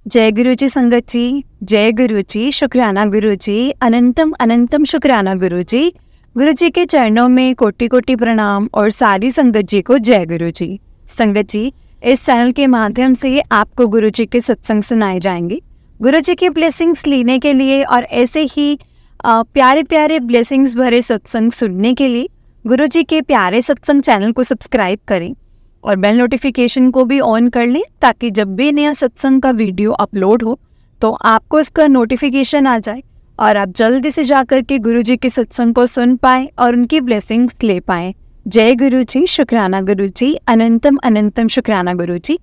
जय गुरु जी संगत जी, जय गुरु जी, शुक्राना गुरु जी, अनंतम अनंतम शुक्राना गुरु जी। गुरु जी के चरणों में कोटि कोटि प्रणाम और सारी संगत जी को जय गुरु जी। संगत जी, इस चैनल के माध्यम से आपको गुरु जी के सत्संग सुनाए जाएंगे। गुरु जी के ब्लेसिंग्स लेने के लिए और ऐसे ही प्यारे प्यारे ब्लेसिंग्स भरे सत्संग सुनने के लिए गुरु जी के प्यारे सत्संग चैनल को सब्सक्राइब करें और बेल नोटिफिकेशन को भी ऑन कर लें, ताकि जब भी नया सत्संग का वीडियो अपलोड हो तो आपको इसका नोटिफिकेशन आ जाए और आप जल्दी से जाकर के गुरु जी के सत्संग को सुन पाएं और उनकी ब्लेसिंग्स ले पाएं। जय गुरु जी, शुक्राना गुरु जी, अनंतम अनंतम शुक्राना गुरु जी।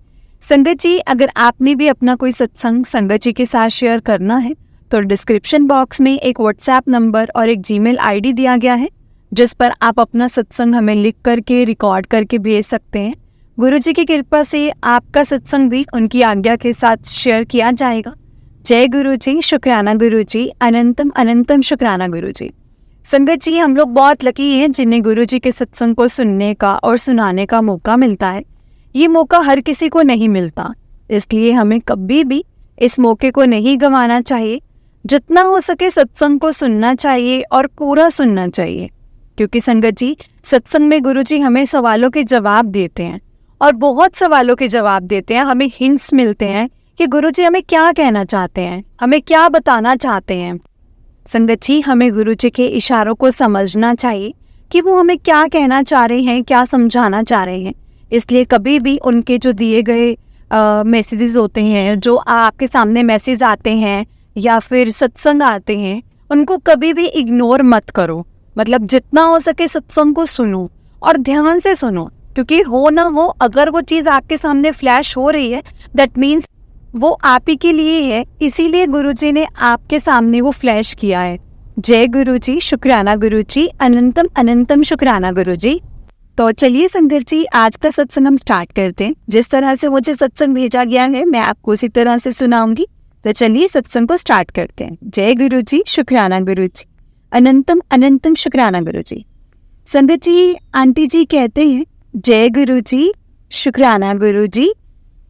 संगत जी, अगर आपने भी अपना कोई सत्संग संगत जी के साथ शेयर करना है तो डिस्क्रिप्शन बॉक्स में एक व्हाट्सएप नंबर और एक जीमेल आईडी दिया गया है, जिस पर आप अपना सत्संग हमें लिख करके रिकॉर्ड करके भेज सकते हैं। गुरु जी की कृपा से आपका सत्संग भी उनकी आज्ञा के साथ शेयर किया जाएगा। जय गुरु जी, शुक्राना गुरु जी, अनंतम अनंतम शुक्राना गुरु जी। संगत जी, हम लोग बहुत लकी हैं जिन्हें गुरु जी के सत्संग को सुनने का और सुनाने का मौका मिलता है। ये मौका हर किसी को नहीं मिलता, इसलिए हमें कभी भी इस मौके को नहीं गंवाना चाहिए। जितना हो सके सत्संग को सुनना चाहिए और पूरा सुनना चाहिए, क्योंकि संगत जी, सत्संग में गुरु जी हमें सवालों के जवाब देते हैं और बहुत सवालों के जवाब देते हैं। हमें हिंट्स मिलते हैं कि गुरु जी हमें क्या कहना चाहते हैं, हमें क्या बताना चाहते हैं। संगत जी, हमें गुरु जी के इशारों को समझना चाहिए कि वो हमें क्या कहना चाह रहे हैं, क्या समझाना चाह रहे हैं। इसलिए कभी भी उनके जो दिए गए मैसेजेस होते हैं, जो आपके सामने मैसेज आते हैं या फिर सत्संग आते हैं, उनको कभी भी इग्नोर मत करो। मतलब जितना हो सके सत्संग को सुनो और ध्यान से सुनो, क्योंकि हो ना हो, अगर वो चीज़ आपके सामने फ्लैश हो रही है, दैट मीन्स वो आप ही के लिए है, इसीलिए गुरु जी ने आपके सामने वो फ्लैश किया है। जय गुरु जी, शुक्राना गुरु जी, अनंतम अनंतम शुक्राना गुरु जी। तो चलिए संगत जी, आज का सत्संग हम स्टार्ट करते हैं। जिस तरह से मुझे सत्संग भेजा गया है मैं आपको उसी तरह से सुनाऊंगी। तो चलिए सत्संग को स्टार्ट करते हैं। जय गुरु जी, शुक्राना गुरु जी, अनंतम अनंतम शुक्राना गुरु जी। संगत जी, आंटी जी कहते हैं जय गुरु जी, शुक्राना गुरु जी,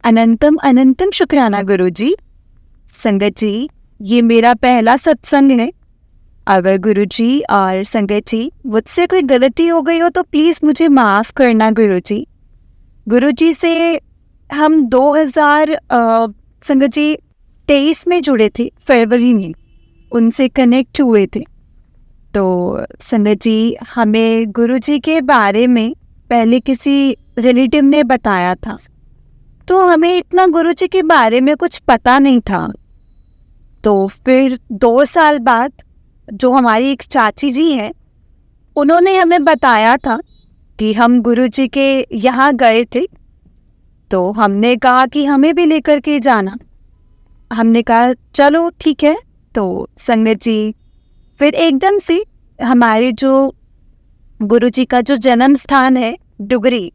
अनंतम अनंतम शुक्राना गुरु जी। संगत जी, ये मेरा पहला सत्संग है। अगर गुरु जी और संगत जी मुझसे कोई गलती हो गई हो तो प्लीज़ मुझे माफ़ करना गुरु जी। गुरु जी से हम 2000 संगत जी 23 में जुड़े थे, फरवरी में उनसे कनेक्ट हुए थे। तो संगत जी, हमें गुरु जी के बारे में पहले किसी रिलेटिव ने बताया था, तो हमें इतना गुरु जी के बारे में कुछ पता नहीं था। तो फिर 2 साल बाद जो हमारी एक चाची जी हैं, उन्होंने हमें बताया था कि हम गुरु जी के यहाँ गए थे। तो हमने कहा कि हमें भी लेकर के जाना। हमने कहा चलो ठीक है। तो संगत जी, फिर एकदम से हमारे जो गुरु जी का जो जन्म स्थान है डुगरी,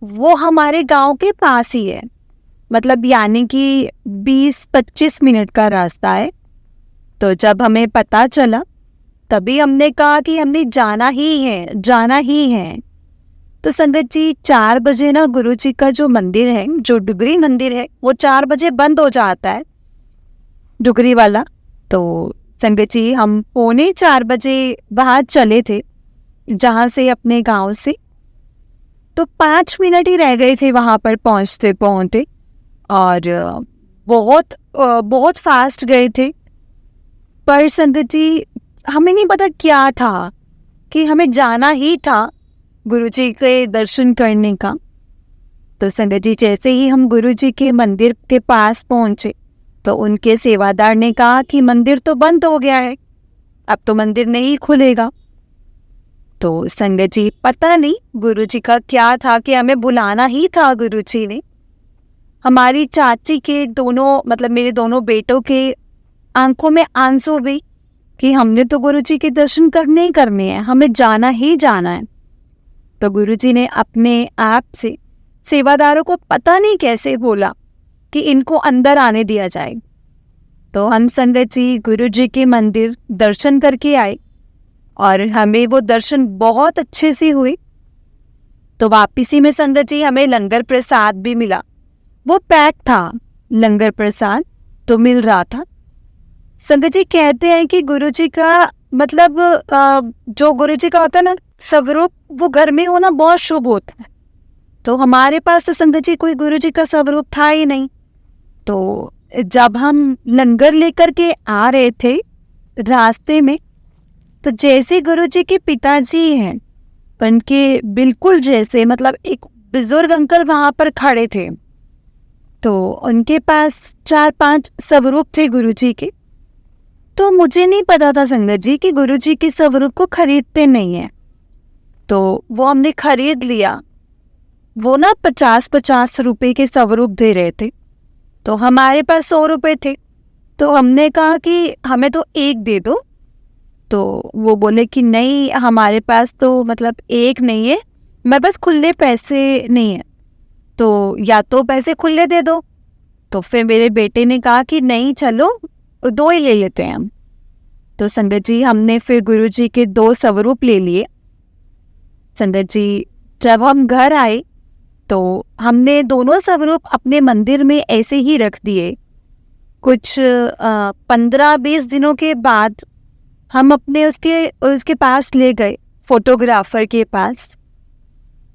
वो हमारे गांव के पास ही है। मतलब यानी कि 20-25 मिनट का रास्ता है। तो जब हमें पता चला तभी हमने कहा कि हमने जाना ही है, जाना ही है। तो संगत जी, 4 बजे ना गुरु जी का जो मंदिर है, जो डुगरी मंदिर है, वो 4 बजे बंद हो जाता है, डुगरी वाला। तो संगत जी, हम 3:45 बजे बाहर चले थे जहाँ से, अपने गांव से। तो 5 मिनट ही रह गए थे वहाँ पर पहुँचते पहुँचते, और बहुत फास्ट गए थे। पर संगत जी, हमें नहीं पता क्या था कि हमें जाना ही था गुरु जी के दर्शन करने का। तो संगत जी, जैसे ही हम गुरु जी के मंदिर के पास पहुँचे तो उनके सेवादार ने कहा कि मंदिर तो बंद हो गया है, अब तो मंदिर नहीं खुलेगा। तो संगत जी, पता नहीं गुरु जी का क्या था कि हमें बुलाना ही था गुरु जी ने। हमारी चाची के दोनों, मतलब मेरे दोनों बेटों के आंखों में आंसू भी कि हमने तो गुरु जी के दर्शन करने ही करने हैं, हमें जाना ही जाना है। तो गुरु जी ने अपने आप से सेवादारों को पता नहीं कैसे बोला कि इनको अंदर आने दिया जाए। तो हम संगत जी गुरु जी के मंदिर दर्शन करके आए और हमें वो दर्शन बहुत अच्छे से हुए। तो वापिसी में संगत जी हमें लंगर प्रसाद भी मिला। वो पैक था लंगर प्रसाद, तो मिल रहा था। संगत जी कहते हैं कि गुरुजी का मतलब जो गुरुजी का होता है ना स्वरूप, वो घर में होना बहुत शुभ होता है। तो हमारे पास तो संगत जी कोई गुरुजी का स्वरूप था ही नहीं। तो जब हम लंगर लेकर के आ रहे थे रास्ते में, तो जैसे गुरुजी के पिताजी हैं उनके बिल्कुल जैसे, मतलब एक बुजुर्ग अंकल वहां पर खड़े थे। तो उनके पास 4-5 स्वरूप थे गुरुजी के। तो मुझे नहीं पता था संगत जी कि गुरुजी के स्वरूप को खरीदते नहीं है। तो वो हमने खरीद लिया। वो ना 50-50 रुपए के स्वरूप दे रहे थे। तो हमारे पास 100 रुपए थे। तो हमने कहा कि हमें तो एक दे दो। तो वो बोले कि नहीं, हमारे पास तो मतलब एक नहीं है, मेरे पास खुले पैसे नहीं है, तो या तो पैसे खुले दे दो। तो फिर मेरे बेटे ने कहा कि नहीं, चलो 2 ही ले लेते हैं हम। तो संगत जी हमने फिर गुरुजी के 2 स्वरूप ले लिए। संगत जी जब हम घर आए तो हमने दोनों स्वरूप अपने मंदिर में ऐसे ही रख दिए। कुछ 15-20 दिनों के बाद हम अपने उसके पास ले गए, फोटोग्राफर के पास।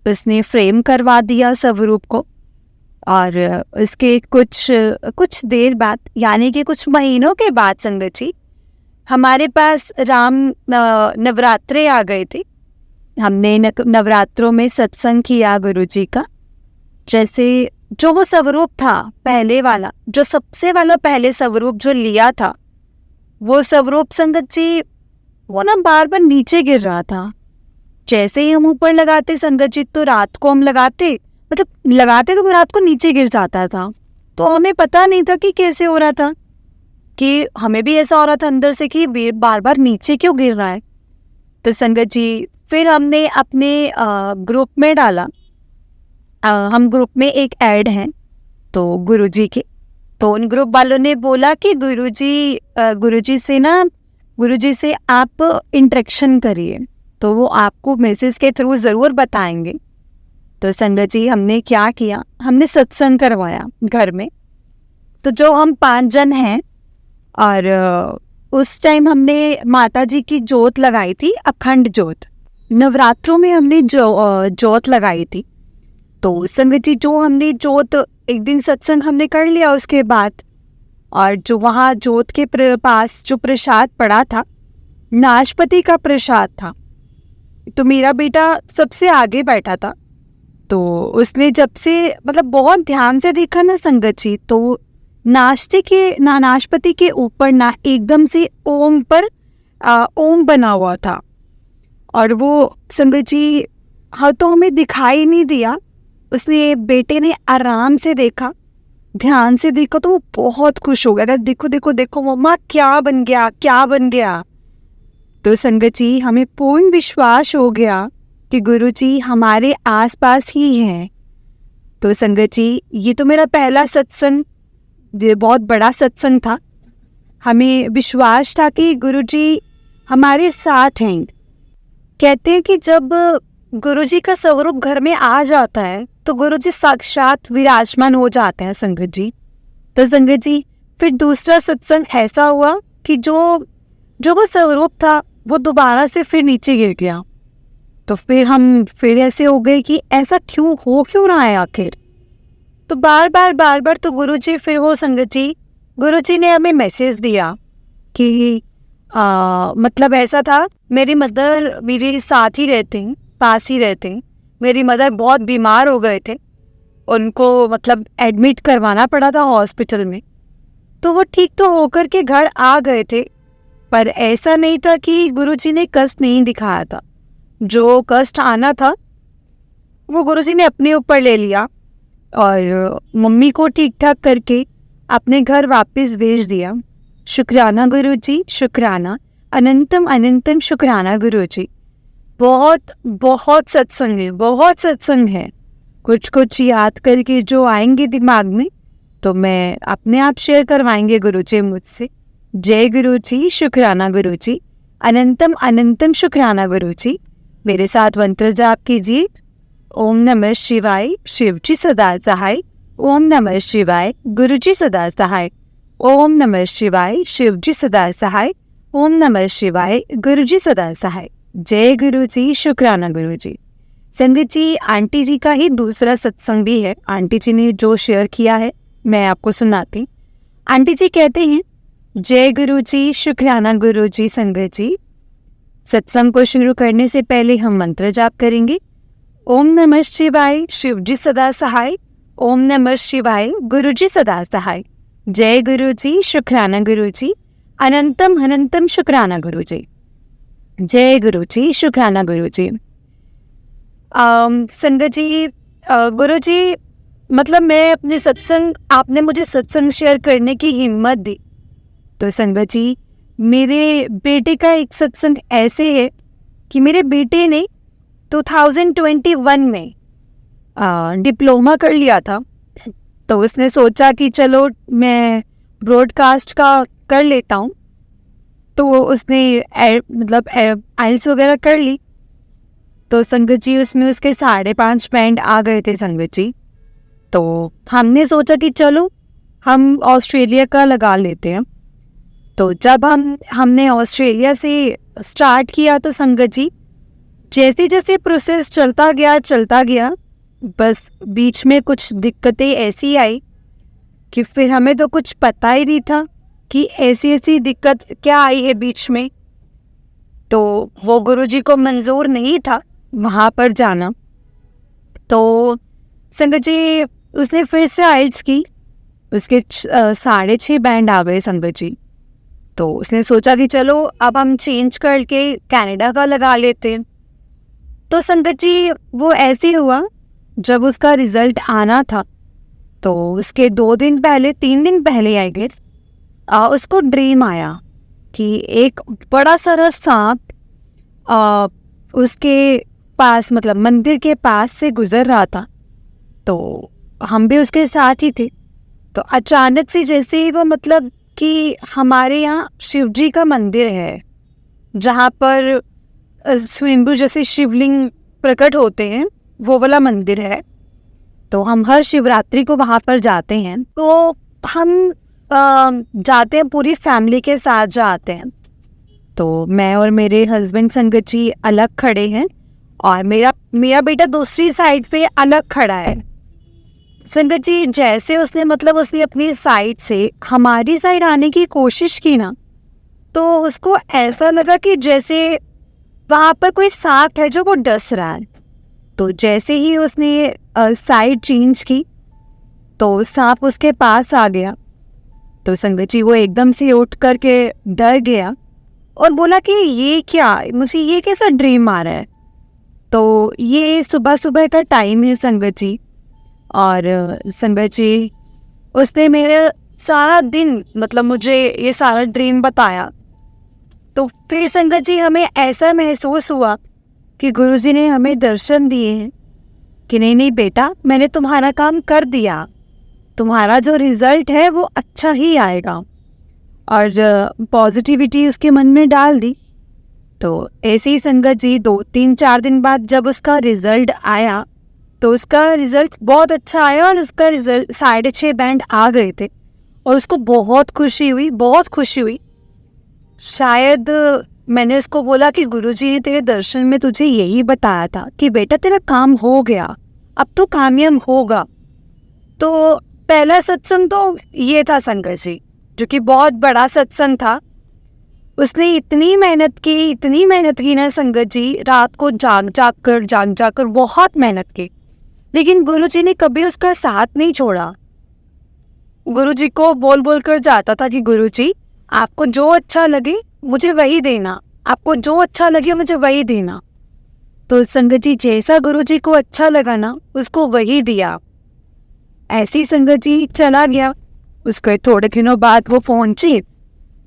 उसने फ्रेम करवा दिया स्वरूप को। और उसके कुछ देर बाद, यानी कि कुछ महीनों के बाद संगत जी हमारे पास राम नवरात्रे आ गए थे। हमने नवरात्रों में सत्संग किया गुरुजी का। जैसे जो वो स्वरूप था पहले वाला, जो सबसे वाला पहले स्वरूप जो लिया था, वो स्वरूप संगत जी वो ना बार बार नीचे गिर रहा था। जैसे ही हम ऊपर लगाते संगत जी, तो रात को हम लगाते तो रात को नीचे गिर जाता था। तो हमें पता नहीं था कि कैसे हो रहा था, कि हमें भी ऐसा हो रहा था अंदर से कि बार बार नीचे क्यों गिर रहा है। तो संगत जी फिर हमने अपने ग्रुप में डाला। हम ग्रुप में एक ऐड हैं तो गुरुजी के, तो उन ग्रुप वालों ने बोला कि गुरुजी से आप इंटरेक्शन करिए, तो वो आपको मैसेज के थ्रू ज़रूर बताएंगे। तो संगत जी हमने क्या किया, हमने सत्संग करवाया घर में। तो जो हम 5 जन हैं, और उस टाइम हमने माता जी की जोत लगाई थी, अखंड जोत। नवरात्रों में हमने जोत लगाई थी। तो संगत जी जो हमने जोत, एक दिन सत्संग हमने कर लिया उसके बाद, और जो वहाँ जोत के पास जो प्रसाद पड़ा था, नाशपति का प्रसाद था। तो मेरा बेटा सबसे आगे बैठा था। तो उसने जब से मतलब बहुत ध्यान से देखा ना संगत जी, तो नाशपति के ऊपर ना एकदम से ओम बना हुआ था। और वो संगत जी तो हमें दिखाई नहीं दिया। उसने बेटे ने आराम से देखा, ध्यान से देखो, तो वो बहुत खुश हो गया। देखो देखो देखो मम्मा क्या बन गया। तो संगत जी हमें पूर्ण विश्वास हो गया कि गुरुजी हमारे आसपास ही हैं। तो संगत जी ये तो मेरा पहला सत्संग, ये बहुत बड़ा सत्संग था। हमें विश्वास था कि गुरुजी हमारे साथ हैं। कहते हैं कि जब गुरुजी का स्वरूप घर में आ जाता है तो गुरुजी साक्षात विराजमान हो जाते हैं संगत जी। तो संगत जी फिर दूसरा सत्संग ऐसा हुआ कि जो वो स्वरूप था वो दोबारा से फिर नीचे गिर गया। तो फिर ऐसे हो गए कि ऐसा क्यों रहा है आखिर। तो बार बार तो गुरुजी फिर वो संगत जी, गुरुजी ने हमें मैसेज दिया कि मतलब ऐसा था, मेरी मदर मेरे साथ ही रहते हैं, पास ही रहते हैं। मेरी मदर बहुत बीमार हो गए थे, उनको मतलब एडमिट करवाना पड़ा था हॉस्पिटल में। तो वो ठीक तो होकर के घर आ गए थे, पर ऐसा नहीं था कि गुरुजी ने कष्ट नहीं दिखाया था। जो कष्ट आना था वो गुरुजी ने अपने ऊपर ले लिया और मम्मी को ठीक ठाक करके अपने घर वापस भेज दिया। शुक्राना गुरुजी, शुक्राना, अनंतम अनंतम शुक्राना गुरुजी। बहुत सत्संग है। कुछ याद करके जो आएंगे दिमाग में तो मैं अपने आप शेयर करवाएंगे गुरुजी मुझसे। जय गुरुजी, शुक्राना गुरुजी, अनंतम अनंतम शुक्राना गुरुजी। मेरे साथ मंत्र जाप कीजिए। ओम नमः शिवाय, शिवजी सदा सहाय। ओम नमः शिवाय, गुरुजी सदा सहाय। ओम नमः शिवाय, शिव जी सदा सहाय। ओम नमः शिवाय, गुरु जी सदा सहाय। जय गुरु जी, शुक्राना गुरु जी। संगत जी, आंटी जी का ही दूसरा सत्संग भी है। आंटी जी ने जो शेयर किया है मैं आपको सुनाती। आंटी जी कहते हैं, जय गुरु जी, शुक्राना गुरु जी। संगत जी, सत्संग को शुरू करने से पहले हम मंत्र जाप करेंगे। ओम नमः शिवाय, शिव जी सदा सहाय। ओम नमः शिवाय, गुरु जी सदा सहाय। जय गुरु जी, शुक्राना गुरु जी। अनंतम अनंतम शुक्राना गुरु जी। जय गुरु जी, शुक्राना गुरु जी। संगत जी, गुरु जी, मतलब मैं अपने सत्संग, आपने मुझे सत्संग शेयर करने की हिम्मत दी। तो संगत जी, मेरे बेटे का एक सत्संग ऐसे है कि मेरे बेटे ने 2021 में डिप्लोमा कर लिया था। तो उसने सोचा कि चलो मैं ब्रॉडकास्ट का कर लेता हूँ। तो उसने मतलब आइल्स वगैरह कर ली। तो संगत जी, उसमें उसके 5.5 बैंड आ गए थे संगत जी। तो हमने सोचा कि चलो हम ऑस्ट्रेलिया का लगा लेते हैं। तो जब हमने ऑस्ट्रेलिया से स्टार्ट किया तो संगत जी, जैसे जैसे प्रोसेस चलता गया, बस बीच में कुछ दिक्कतें ऐसी आई कि फिर हमें तो कुछ पता ही नहीं था कि ऐसी दिक्कत क्या आई है बीच में। तो वो गुरुजी को मंजूर नहीं था वहाँ पर जाना। तो संगत जी, उसने फिर से आइल्स की। उसके 6.5 बैंड आ गए संगत जी। तो उसने सोचा कि चलो अब हम चेंज करके कनाडा का लगा लेते हैं। तो संगत जी, वो ऐसे हुआ, जब उसका रिजल्ट आना था तो उसके 3 दिन पहले आई गेस उसको ड्रीम आया कि एक बड़ा सारा सांप उसके पास, मतलब मंदिर के पास से गुजर रहा था। तो हम भी उसके साथ ही थे। तो अचानक से जैसे ही वो, मतलब कि हमारे यहाँ शिव जी का मंदिर है जहाँ पर स्वयंभू जैसे शिवलिंग प्रकट होते हैं, वो वाला मंदिर है। तो हम हर शिवरात्रि को वहाँ पर जाते हैं। तो हम जाते हैं, पूरी फैमिली के साथ जाते हैं। तो मैं और मेरे हस्बैंड संगत जी अलग खड़े हैं और मेरा बेटा दूसरी साइड पे अलग खड़ा है। संगत जी, जैसे उसने अपनी साइड से हमारी साइड आने की कोशिश की ना, तो उसको ऐसा लगा कि जैसे वहाँ पर कोई सांप है जो वो डस रहा है। तो जैसे ही उसने साइड चेंज की तो सांप उसके पास आ गया। तो संगत जी, वो एकदम से उठ करके डर गया और बोला कि ये क्या, मुझे ये कैसा ड्रीम आ रहा है। तो ये सुबह सुबह का टाइम है संगत जी। और संगत जी, उसने मेरे सारा दिन, मतलब मुझे ये सारा ड्रीम बताया। तो फिर संगत जी, हमें ऐसा महसूस हुआ कि गुरुजी ने हमें दर्शन दिए हैं कि नहीं नहीं बेटा, मैंने तुम्हारा काम कर दिया, तुम्हारा जो रिजल्ट है वो अच्छा ही आएगा। और पॉजिटिविटी उसके मन में डाल दी। तो ऐसे ही संगत जी, 2-3-4 दिन बाद जब उसका रिजल्ट आया तो उसका रिजल्ट बहुत अच्छा आया और उसका रिजल्ट 6.5 बैंड आ गए थे। और उसको बहुत खुशी हुई। शायद मैंने उसको बोला कि गुरुजी ने तेरे दर्शन में तुझे यही बताया था कि बेटा तेरा काम हो गया, अब तो कामयाब होगा। तो पहला सत्संग तो ये था संगत जी, जो कि बहुत बड़ा सत्संग था। उसने इतनी मेहनत की ना संगत जी, रात को जाग जाग कर बहुत मेहनत की। लेकिन गुरुजी ने कभी उसका साथ नहीं छोड़ा। गुरुजी को बोल कर जाता था कि गुरुजी, आपको जो अच्छा लगे मुझे वही देना, आपको जो अच्छा लगे मुझे वही देना। तो संगत जी, जैसा गुरुजी को अच्छा लगा ना, उसको वही दिया। ऐसी संगत जी चला गया। उसके थोड़े दिनों बाद वो पहुंची।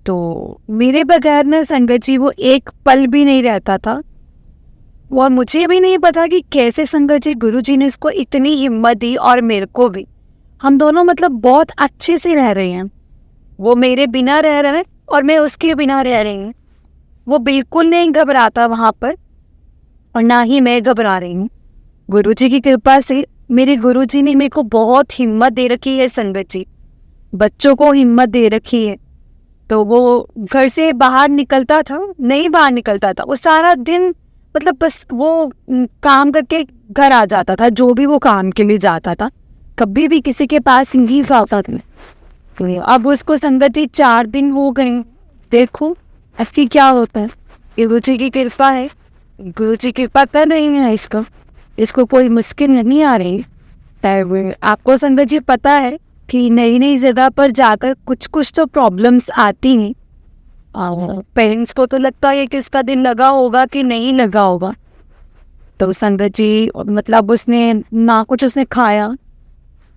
तो मेरे बगैर ना संगत जी वो एक पल भी नहीं रहता था। और मुझे भी नहीं पता कि कैसे संगत जी गुरुजी ने इसको इतनी हिम्मत दी, और मेरे को भी। हम दोनों मतलब बहुत अच्छे से रह रहे हैं। वो मेरे बिना रह रहे हैं और मैं उसके बिना रह रही हूँ। वो बिल्कुल नहीं घबराता वहाँ पर, और ना ही मैं घबरा रही हूँ। गुरुजी की कृपा से मेरे गुरुजी ने मेरे को बहुत हिम्मत दे रखी है संगत जी। बच्चों को हिम्मत दे रखी है। तो वो घर से बाहर निकलता था, नहीं बाहर निकलता था, वो सारा दिन मतलब बस वो काम करके घर आ जाता था, जो भी वो काम के लिए जाता था, कभी भी किसी के पास नहीं जाता था। तो अब उसको संगत जी 4 दिन हो गए, देखो अब की क्या होता है। ये गुरु जी की कृपा है, गुरु जी कृपा कर रही है, इसको कोई मुश्किल नहीं आ रही। पर आपको संगत जी पता है कि नई नई जगह पर जाकर कुछ कुछ तो प्रॉब्लम्स आती हैं। पेरेंट्स को तो लगता है कि इसका दिल लगा होगा कि नहीं लगा होगा। तो संगत जी मतलब उसने ना कुछ उसने खाया,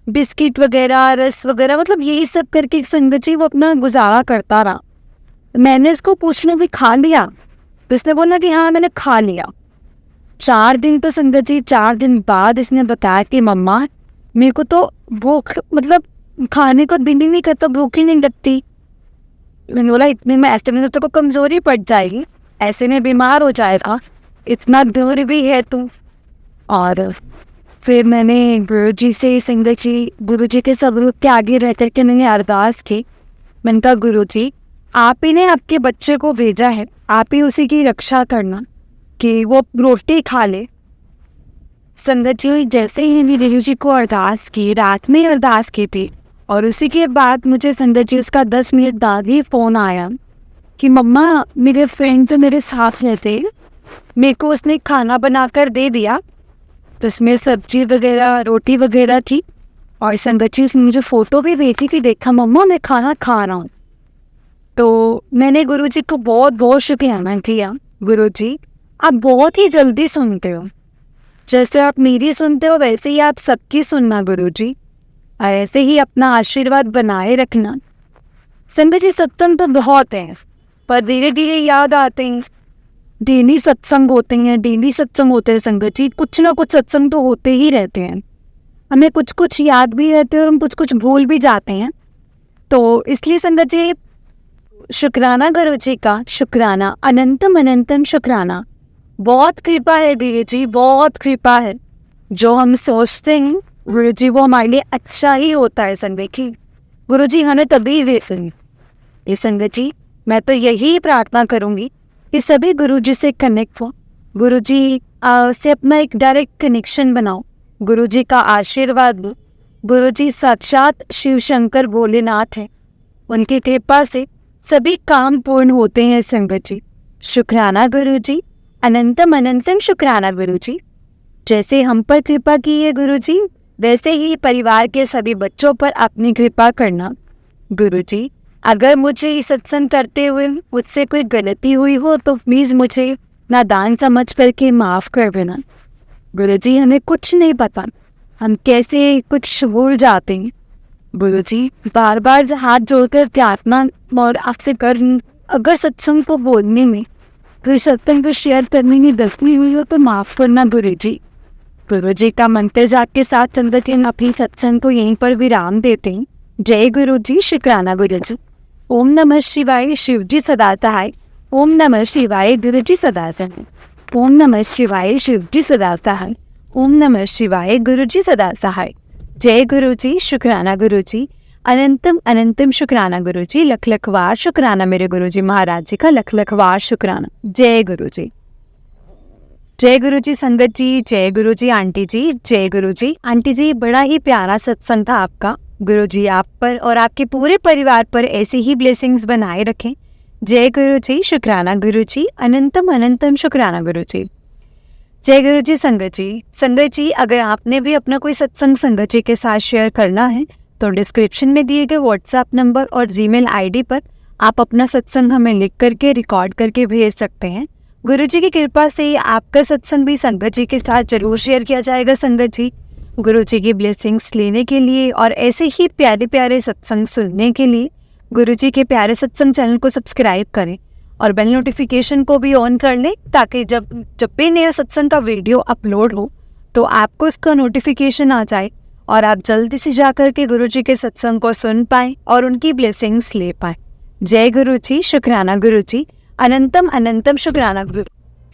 बिस्किट वगैरह, रस वगैरह, मतलब यही सब करके संगत जी वो अपना गुजारा करता रहा। मैंने इसको पूछना भी खा लिया, तो इसने बोला कि हाँ मैंने खा लिया। 4 दिन तो संगत जी, 4 दिन बाद इसने बताया कि मम्मा मेरे को तो भूख, मतलब खाने को दिल ही नहीं करता, भूख ही नहीं लगती। मैंने बोला इतने में ऐसे में तो तेरे को कमजोरी पड़ जाएगी, ऐसे में बीमार हो जाएगा, इतना दूर भी है तू। और फिर मैंने गुरु जी से, संगत जी गुरु जी के सबरूप के आगे रह करके मैंने अरदास की। मैंने कहा गुरु जी आप ही ने आपके बच्चे को भेजा है, आप ही उसी की रक्षा करना कि वो रोटी खा ले। संगत जी जैसे ही मैंने गुरु जी को अरदास की, रात में अरदास की थी, और उसी के बाद मुझे संगत जी उसका 10 मिनट बाद ही फ़ोन आया कि मम्मा मेरे फ्रेंड तो मेरे साथ रहते, मेरे को उसने खाना बनाकर दे दिया, तो इसमें सब्जी वगैरह रोटी वगैरह थी। और संगत जी उसने मुझे फ़ोटो भी भेजी कि देखा मम्मा मैं खाना खा रहा हूँ। तो मैंने गुरु जी को बहुत बहुत शुक्रिया किया। गुरु जी आप बहुत ही जल्दी सुनते हो, जैसे आप मेरी सुनते हो वैसे ही आप सबकी सुनना गुरु जी, और ऐसे ही अपना आशीर्वाद बनाए रखना। संगत जी सत्संग तो बहुत है, पर धीरे धीरे याद आते हैं। डेली सत्संग होते हैं, डेली सत्संग होते हैं संगत जी, कुछ ना कुछ सत्संग तो होते ही रहते हैं। हमें कुछ कुछ याद भी रहते हैं और हम कुछ कुछ भूल भी जाते हैं। तो इसलिए संगत जी शुक्राना गुरु जी का, शुक्राना, अनंतम अनंतम शुक्राना। बहुत कृपा है गुरु जी, बहुत कृपा है। जो हम सोचते हैं गुरु जी वो हमारे लिए अच्छा ही होता है संगत जी। गुरु जी हमें तभी देते हैं। ये संगत जी मैं तो यही प्रार्थना करूंगी कि सभी गुरु जी से कनेक्ट हो, गुरु जी से अपना एक डायरेक्ट कनेक्शन बनाओ, गुरु जी का आशीर्वाद लो। गुरु जी साक्षात शिव शंकर भोलेनाथ हैं, उनकी कृपा से सभी काम पूर्ण होते हैं संगत जी। शुक्राना गुरु जी, अनंतम अनंतम शुक्राना गुरु जी। जैसे हम पर कृपा की है गुरु जी, वैसे ही परिवार के सभी बच्चों पर अपनी कृपा करना गुरु जी। अगर मुझे सत्संग करते हुए मुझसे कोई गलती हुई हो तो प्लीज़ मुझे नादान समझ करके माफ़ कर देना गुरु जी। हमें कुछ नहीं पता, हम कैसे कुछ भूल जाते हैं गुरु जी। बार बार हाथ जोड़कर प्रार्थना और आपसे कर, अगर सत्संग को बोलने में, तो सत्संग को शेयर करने में गलती हुई हो तो माफ़ करना गुरु जी। गुरु जी का मंत्र जाप के साथ संगत जी अपनी सत्संग को यहीं पर विराम देते हैं। जय गुरु जी, शुक्राना गुरु जी। ओम नमः शिवाय, शिव जी सदा सहाय। ओम नमः शिवाय, गुरु जी सदा सहाय। ओम नमः शिवाय, शिव जी सदा सहाय। ओम नमः शिवाय, गुरु जी सदा सहाय। जय गुरु जी, शुक्राना गुरु जी, अनंतम अनंतम शुक्राना गुरु जी। लख लख वार शुक्राना मेरे गुरु जी महाराज जी का, लख लख वार शुक्राना। जय गुरु जी, जय गुरु जी संगत जी, जय गुरु जी आंटी जी, जय गुरु जी आंटी जी। बड़ा ही प्यारा सत्संग था आपका गुरु जी, आप पर और आपके पूरे परिवार पर ऐसे ही ब्लेसिंग्स बनाए रखें। जय गुरु जी, शुक्राना गुरु जी, अनंतम अनंतम शुक्राना गुरु जी। जय गुरु जी संगत जी। संगत जी अगर आपने भी अपना कोई सत्संग संगत जी के साथ शेयर करना है तो डिस्क्रिप्शन में दिए गए व्हाट्सएप नंबर और जीमेल आईडी पर आप अपना सत्संग हमें लिख करके रिकॉर्ड करके भेज सकते हैं। गुरु जी की कृपा से आपका सत्संग भी संगत जी के साथ जरूर शेयर किया जाएगा संगत जी। गुरु जी की ब्लेसिंग्स लेने के लिए और ऐसे ही प्यारे प्यारे सत्संग सुनने के लिए गुरु जी के प्यारे सत्संग चैनल को सब्सक्राइब करें और बेल नोटिफिकेशन को भी ऑन कर लें, ताकि जब भी नया सत्संग का वीडियो अपलोड हो तो आपको उसका नोटिफिकेशन आ जाए और आप जल्दी से जाकर के गुरु जी के सत्संग को सुन पाएँ और उनकी ब्लेसिंग्स ले पाएँ। जय गुरु जी, शुक्राना गुरु जी, अनंतम अनंतम शुक्राना गुरु।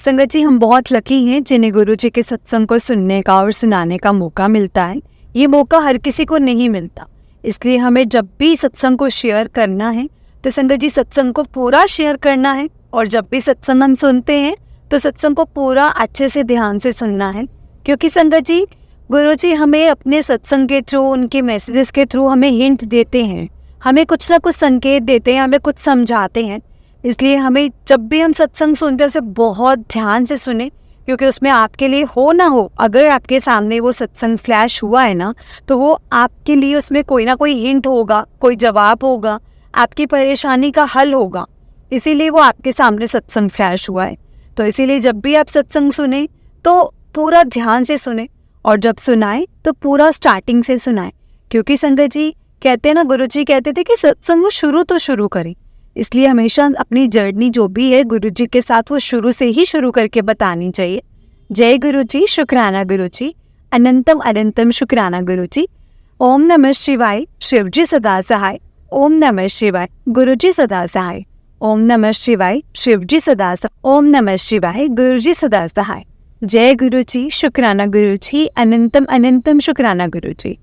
संगत जी हम बहुत लकी हैं जिन्हें गुरु जी के सत्संग को सुनने का और सुनाने का मौका मिलता है। ये मौका हर किसी को नहीं मिलता, इसलिए हमें जब भी सत्संग को शेयर करना है तो संगत जी सत्संग को पूरा शेयर करना है, और जब भी सत्संग हम सुनते हैं तो सत्संग को पूरा अच्छे से ध्यान से सुनना है। क्योंकि संगत जी गुरु जी हमें अपने सत्संग के थ्रू, उनके मैसेजेस के थ्रू हमें हिंट देते हैं, हमें कुछ ना कुछ संकेत देते हैं, हमें कुछ समझाते हैं। इसलिए हमें जब भी हम सत्संग सुनते हैं उसे बहुत ध्यान से सुने, क्योंकि उसमें आपके लिए हो ना हो, अगर आपके सामने वो सत्संग फ्लैश हुआ है ना, तो वो आपके लिए उसमें कोई ना कोई हिंट होगा, कोई जवाब होगा, आपकी परेशानी का हल होगा। इसीलिए वो आपके सामने सत्संग फ्लैश हुआ है। तो इसीलिए जब भी आप सत्संग सुने तो पूरा ध्यान से सुने, और जब सुनाए तो पूरा स्टार्टिंग से सुनाए। क्योंकि संगत जी कहते हैं ना, गुरु जी कहते थे कि सत्संग शुरू करें। इसलिए हमेशा अपनी जर्नी जो भी है गुरु जी के साथ वो शुरू से ही शुरू करके बतानी चाहिए। जय गुरु जी, शुक्राना गुरु जी, अनंतम अनंतम शुक्राना गुरु जी। ओम नमः शिवाय, शिव जी सदा सहाय। ओम नमः शिवाय, गुरु जी सदा सहाय। ओम नमः शिवाय, शिव जी सदा सहाय। ओम नमः शिवाय, गुरु जी सदा सहाय। जय गुरु जी, शुक्राना गुरु जी, अनंतम अनंतम शुक्राना गुरु जी।